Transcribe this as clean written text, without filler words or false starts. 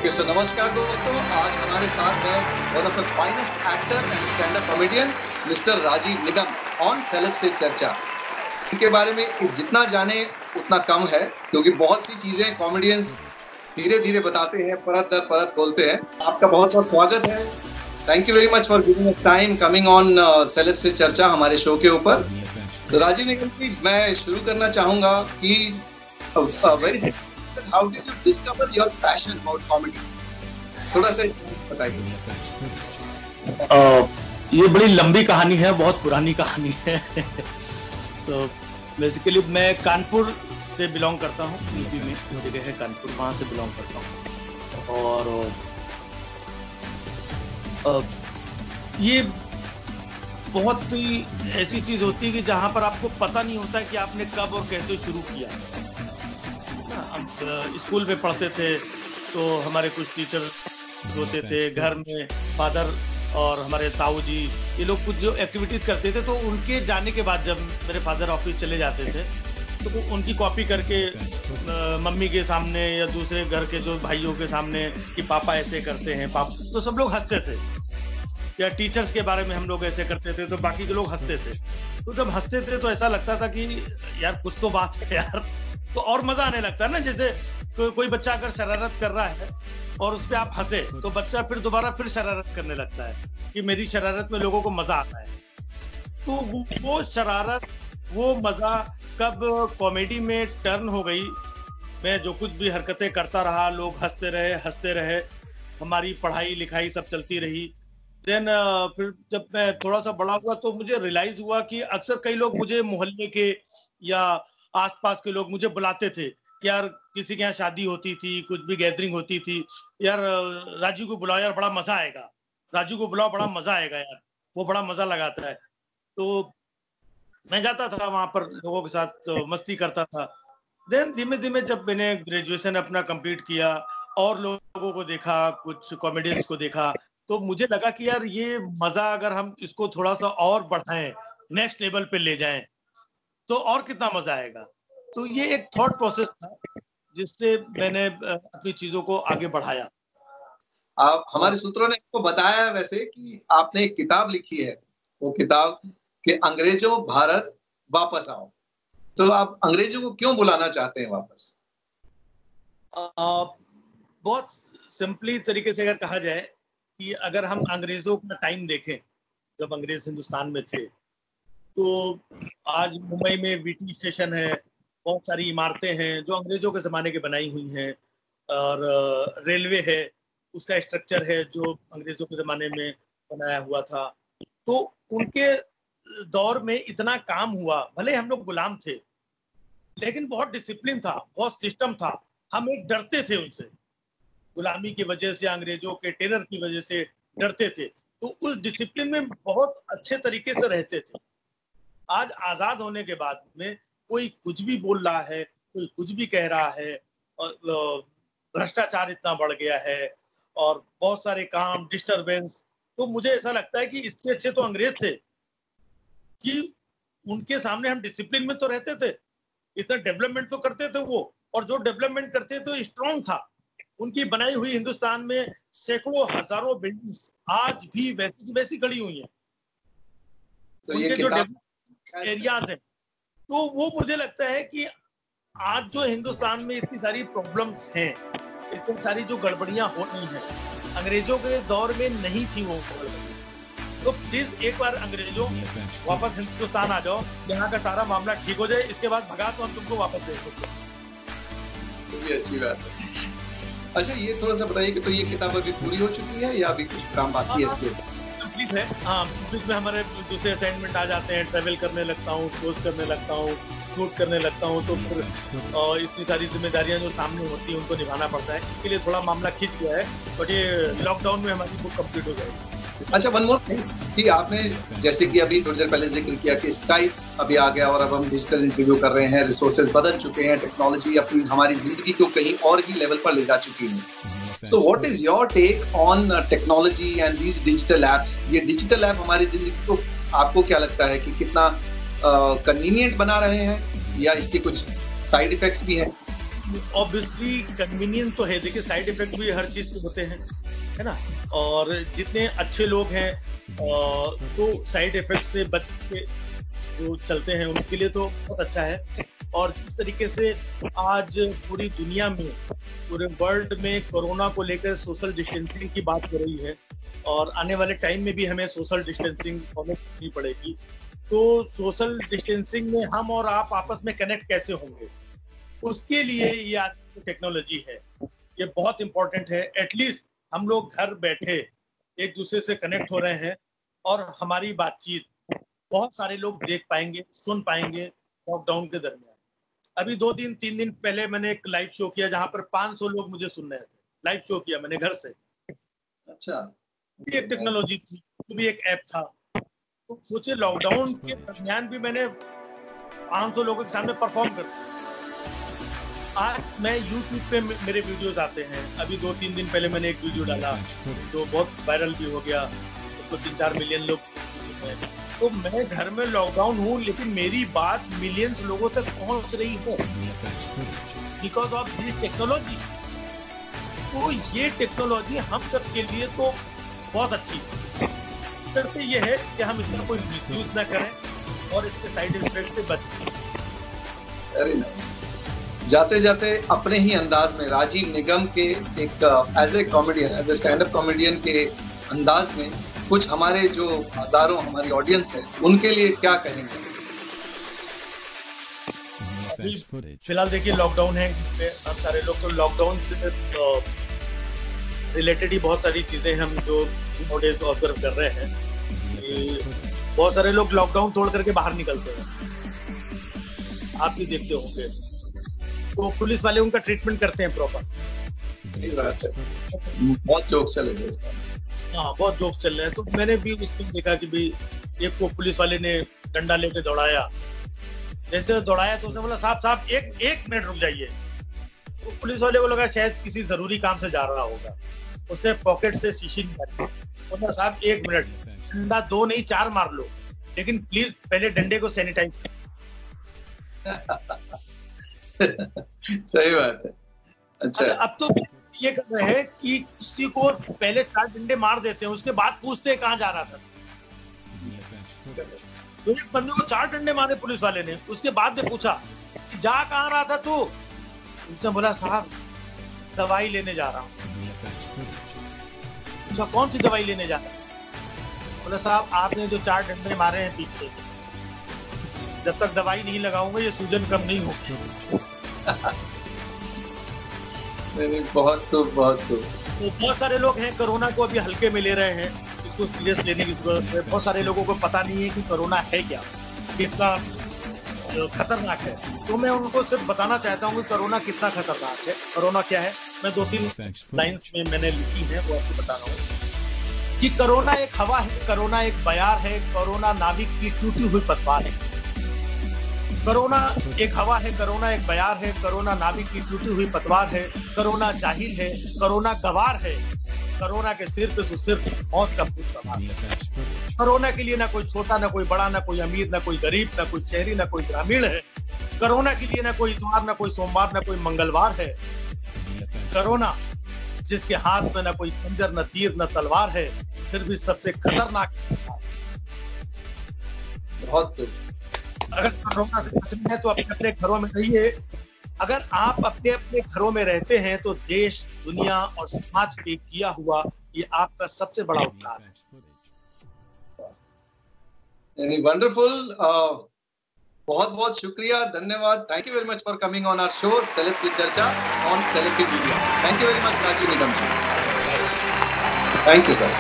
Okay, सो नमस्कार दोस्तों, आज हमारे साथ है one of the finest actor and stand up comedian mister Rajiv Nigam on celeb से चर्चा। इनके बारे में जितना जाने उतना कम है, क्योंकि बहुत सी चीजें कॉमेडियंस धीरे धीरे बताते हैं, परत दर परत खोलते हैं। आपका बहुत बहुत स्वागत है। Thank you very much for giving us time coming on celeb से चर्चा हमारे शो के ऊपर। तो राजीव निगम जी, मैं शुरू करना चाहूंगा कि very how did you discover your passion about comedy? थोड़ा सा बताइए। ये बड़ी लंबी कहानी है, बहुत पुरानी कहानी है। So बेसिकली मैं कानपुर से बिलोंग करता हूँ, यूपी में जगह है कानपुर, वहाँ से बिलोंग करता हूँ। और ये बहुत ही ऐसी चीज होती है कि जहाँ पर आपको पता नहीं होता कि आपने कब और कैसे शुरू किया। हम स्कूल में पढ़ते थे तो हमारे कुछ टीचर होते थे, घर में फादर और हमारे ताऊ जी ये लोग कुछ जो एक्टिविटीज करते थे, तो उनके जाने के बाद जब मेरे फादर ऑफिस चले जाते थे तो उनकी कॉपी करके मम्मी के सामने या दूसरे घर के जो भाइयों के सामने कि पापा ऐसे करते हैं, पापा, तो सब लोग हंसते थे। या टीचर्स के बारे में हम लोग ऐसे करते थे तो बाकी के लोग हंसते थे। तो जब हंसते थे तो ऐसा लगता था कि यार कुछ तो बात है यार, तो और मजा आने लगता है ना। जैसे कोई बच्चा अगर शरारत कर रहा है और उस पर आप हंसे तो बच्चा फिर दोबारा फिर शरारत करने लगता है कि मेरी शरारत में लोगों को मजा आता है। तो वो शरारत, वो मजा कब कॉमेडी में टर्न हो गई। मैं जो कुछ भी हरकतें करता रहा, लोग हंसते रहे, हमारी पढ़ाई लिखाई सब चलती रही। देन फिर जब मैं थोड़ा सा बड़ा हुआ तो मुझे रियलाइज हुआ कि अक्सर कई लोग मुझे मोहल्ले के या आसपास के लोग मुझे बुलाते थे कि यार किसी के यहाँ शादी होती थी, कुछ भी गैदरिंग होती थी, यार राजू को बुलाओ यार, बड़ा मजा आएगा, राजू को बुलाओ बड़ा मजा आएगा यार, वो बड़ा मजा लगाता है। तो मैं जाता था वहां पर, लोगों के साथ मस्ती करता था। देन धीमे धीमे जब मैंने ग्रेजुएशन अपना कंप्लीट किया और लोगों को देखा, कुछ कॉमेडियंस को देखा, तो मुझे लगा कि यार ये मजा अगर हम इसको थोड़ा सा और बढ़ाएं, नेक्स्ट लेवल पे ले जाएं तो और कितना मजा आएगा। तो ये एक थॉट प्रोसेस था जिससे मैंने अपनी चीजों को आगे बढ़ाया। आप हमारे सूत्रों ने आपको बताया वैसे कि आपने एक किताब लिखी है, वो किताब कि अंग्रेजों भारत वापस आओ। तो आप अंग्रेजों को क्यों बुलाना चाहते हैं वापस? बहुत सिंपली तरीके से अगर कहा जाए कि अगर हम अंग्रेजों का टाइम देखें, जब अंग्रेज हिंदुस्तान में थे, तो आज मुंबई में वीटी स्टेशन है, बहुत सारी इमारतें हैं जो अंग्रेजों के जमाने की बनाई हुई हैं, और रेलवे है, उसका स्ट्रक्चर है जो अंग्रेजों के जमाने में बनाया हुआ था। तो उनके दौर में इतना काम हुआ, भले हम लोग गुलाम थे लेकिन बहुत डिसिप्लिन था, बहुत सिस्टम था। हम एक डरते थे उनसे, गुलामी की वजह से, अंग्रेजों के टेरर की वजह से डरते थे, तो उस डिसिप्लिन में बहुत अच्छे तरीके से रहते थे। आज आजाद होने के बाद में कोई कुछ भी बोल रहा है, कोई कुछ भी कह रहा है, और भ्रष्टाचार इतना बढ़ गया है और बहुत सारे काम, डिस्टरबेंस। तो मुझे ऐसा लगता है कि इससे अच्छे तो अंग्रेज थे कि उनके सामने हम डिसिप्लिन में तो रहते थे, इतना डेवलपमेंट तो करते थे वो, और जो डेवलपमेंट करते थे तो स्ट्रॉन्ग था। उनकी बनाई हुई हिंदुस्तान में सैकड़ों हजारों बिल्डिंग्स आज भी वैसी की वैसी खड़ी हुई हैं। तो उनके जो एरियाज है, तो वो मुझे लगता है कि आज जो हिंदुस्तान में इतनी सारी प्रॉब्लम्स हैं, इतनी सारी जो गड़बड़ियां हो रही हैं, अंग्रेजों के दौर में नहीं थी वो। तो प्लीज एक बार अंग्रेजों वापस हिंदुस्तान आ जाओ, यहाँ का सारा मामला ठीक हो जाए, इसके बाद भगा तो हम तुमको वापस दे देंगे। तो भी अच्छी बात है। अच्छा, ये थोड़ा सा बताइए कि तो ये किताब अभी पूरी हो चुकी है या अभी कुछ काम बाकी है इसके? कंप्लीट है, हाँ। इसमें हमारे दूसरे असाइनमेंट आ जाते हैं, ट्रेवल करने लगता हूँ, शोज करने लगता हूँ, शूट करने लगता हूँ, तो फिर इतनी सारी जिम्मेदारियां जो सामने होती हैं उनको निभाना पड़ता है। इसके लिए थोड़ा मामला खिंच गया है, बट ये लॉकडाउन में हमारी बुक कंप्लीट हो जाएगी। अच्छा, वन मोर थिंग कि आपने जैसे कि अभी थोड़ी देर पहले जिक्र किया कि स्काइप अभी आ गया और अब हम डिजिटल इंटरव्यू कर रहे हैं, रिसोर्सेज बदल चुके हैं, टेक्नोलॉजी अपनी हमारी जिंदगी को कहीं और ही लेवल पर ले जा चुकी है। So what is your take on technology and these digital apps? ये डिजिटल ऐप हमारी जिंदगी को आपको क्या लगता है कि कितना कन्वीनियंट बना रहे हैं या इसके कुछ साइड इफेक्ट्स भी हैं? ऑब्वियसली कन्वीनियंट तो है, देखिए साइड इफेक्ट भी हर चीज के होते हैं, है ना। और जितने अच्छे लोग हैं तो साइड इफेक्ट से बच के जो चलते हैं उनके लिए तो बहुत अच्छा है। और जिस तरीके से आज पूरी दुनिया में, पूरे वर्ल्ड में कोरोना को लेकर सोशल डिस्टेंसिंग की बात हो रही है, और आने वाले टाइम में भी हमें सोशल डिस्टेंसिंग फॉलो करनी पड़ेगी। तो सोशल डिस्टेंसिंग में हम और आप आपस में कनेक्ट कैसे होंगे, उसके लिए ये आज की टेक्नोलॉजी है, ये बहुत इंपॉर्टेंट है। एटलीस्ट हम लोग घर बैठे एक दूसरे से कनेक्ट हो रहे हैं, और हमारी बातचीत बहुत सारे लोग देख पाएंगे, सुन पाएंगे लॉकडाउन के दरमियान। अभी 2-3 दिन पहले मैंने एक लाइव शो किया जहां पर 500 लोग मुझे सुन रहे थे। लाइव शो किया मैंने घर से। अच्छा, भी एक टेक्नोलॉजी थी, तो भी एक ऐप था। तो सोचे लॉकडाउन के दरमियान भी मैंने 500 लोगों के सामने परफॉर्म कर। आज मैं YouTube पे मेरे वीडियोस आते हैं। अभी 2-3 दिन पहले मैंने एक वीडियो डाला जो बहुत वायरल भी हो गया, उसको 3-4 मिलियन लोग देख चुके हैं। तो मैं घर में लॉकडाउन हूँ, लेकिन मेरी बात मिलियंस लोगों तक पहुंच रही है बिकॉज ऑफ दिस टेक्नोलॉजी। तो ये टेक्नोलॉजी हम सब के लिए तो बहुत अच्छी है। शर्त ये है कि हम इसका कोई मिसयूज ना करें और इसके साइड इफेक्ट से बचें। Very nice. जाते जाते अपने ही अंदाज में राजीव निगम के एक as a comedian, as a stand up comedian के अंदाज में कुछ हमारे जो हजारों हमारी ऑडियंस है उनके लिए क्या कहेंगे? फिलहाल देखिए लॉकडाउन है, हम सारे लोग तो लॉकडाउन से रिलेटेड ही बहुत सारी चीजें हम जो नोटिस ऑब्जर्व कर रहे हैं। बहुत सारे लोग लॉकडाउन तोड़ करके बाहर निकलते हैं, आप भी देखते होंगे। तो पुलिस वाले उनका ट्रीटमेंट करते हैं प्रॉपर। बहुत जोक्स चल रहे हैं। हाँ, बहुत जोक्स चल रहे हैं। तो मैंने भी उसमें देखा कि भाई एक को पुलिस वाले ने डंडा लेके दौड़ाया। जैसे दौड़ाया तो उसने बोला साहब एक मिनट रुक जाइए। तो पुलिस वाले को लगा शायद किसी जरूरी काम से जा रहा होगा। उसने पॉकेट से शीशी निकाली, बोला साहब 1 मिनट, डंडा 2 नहीं 4 मार लो, लेकिन प्लीज पहले डंडे को सैनिटाइज सही बात है। अच्छा, अब तो ये कर रहे हैं कि किसी को पहले 4 डंडे मार देते हैं, उसके बाद पूछते हैं कहाँ जा रहा था। तो एक बंदे को 4 डंडे मारे पुलिस वाले ने, उसके बाद में पूछा कि जा कहाँ रहा था तू? उसने बोला साहब दवाई लेने जा रहा हूँ। पूछा कौन सी दवाई लेने जा रहा है? बोला साहब आपने जो 4 डंडे मारे हैं पीछे, जब तक दवाई नहीं लगाऊंगा ये सूजन कम नहीं होगी। नहीं, बहुत सारे लोग हैं कोरोना को अभी हल्के में ले रहे हैं, इसको सीरियस लेने की जरूरत है। बहुत सारे लोगों को पता नहीं है कि कोरोना है क्या, कितना खतरनाक है। तो मैं उनको सिर्फ बताना चाहता हूँ कि कोरोना कितना खतरनाक है। कोरोना क्या है, मैं 2-3 लाइंस में मैंने लिखी है, वो आपको बता रहा हूँ कि कोरोना एक हवा है, कोरोना एक बयार है, कोरोना नाविक की टूटी हुई पतवार है। कोरोना एक हवा है, कोरोना एक बयार है, कोरोना नाविक की टूटी हुई पतवार है, कोरोना जाहिल है, कोरोना गवार है, कोरोना के सिर पे तो सिर्फ मौत का भूत सवार है। कोरोना के लिए ना कोई छोटा, ना कोई बड़ा, ना कोई अमीर, ना कोई गरीब, ना कोई शहरी, ना कोई ग्रामीण है। कोरोना के लिए ना कोई इतवार, ना कोई सोमवार, ना कोई मंगलवार है। कोरोना जिसके हाथ में ना कोई खंजर, ना तीर, ना तलवार है, फिर भी सबसे खतरनाक है। बहुत अगर कोरोना से बचना है तो अपने अपने घरों में रहिए। अगर आप अपने अपने घरों में रहते हैं तो देश, दुनिया और समाज पे किया हुआ ये आपका सबसे बड़ा उपकार है। वंडरफुल, बहुत बहुत शुक्रिया, धन्यवाद। Thank you very much for coming on our show celeb से चर्चा on celeb media. Thank you very much Rajiv Nigam ji. Thank you sir.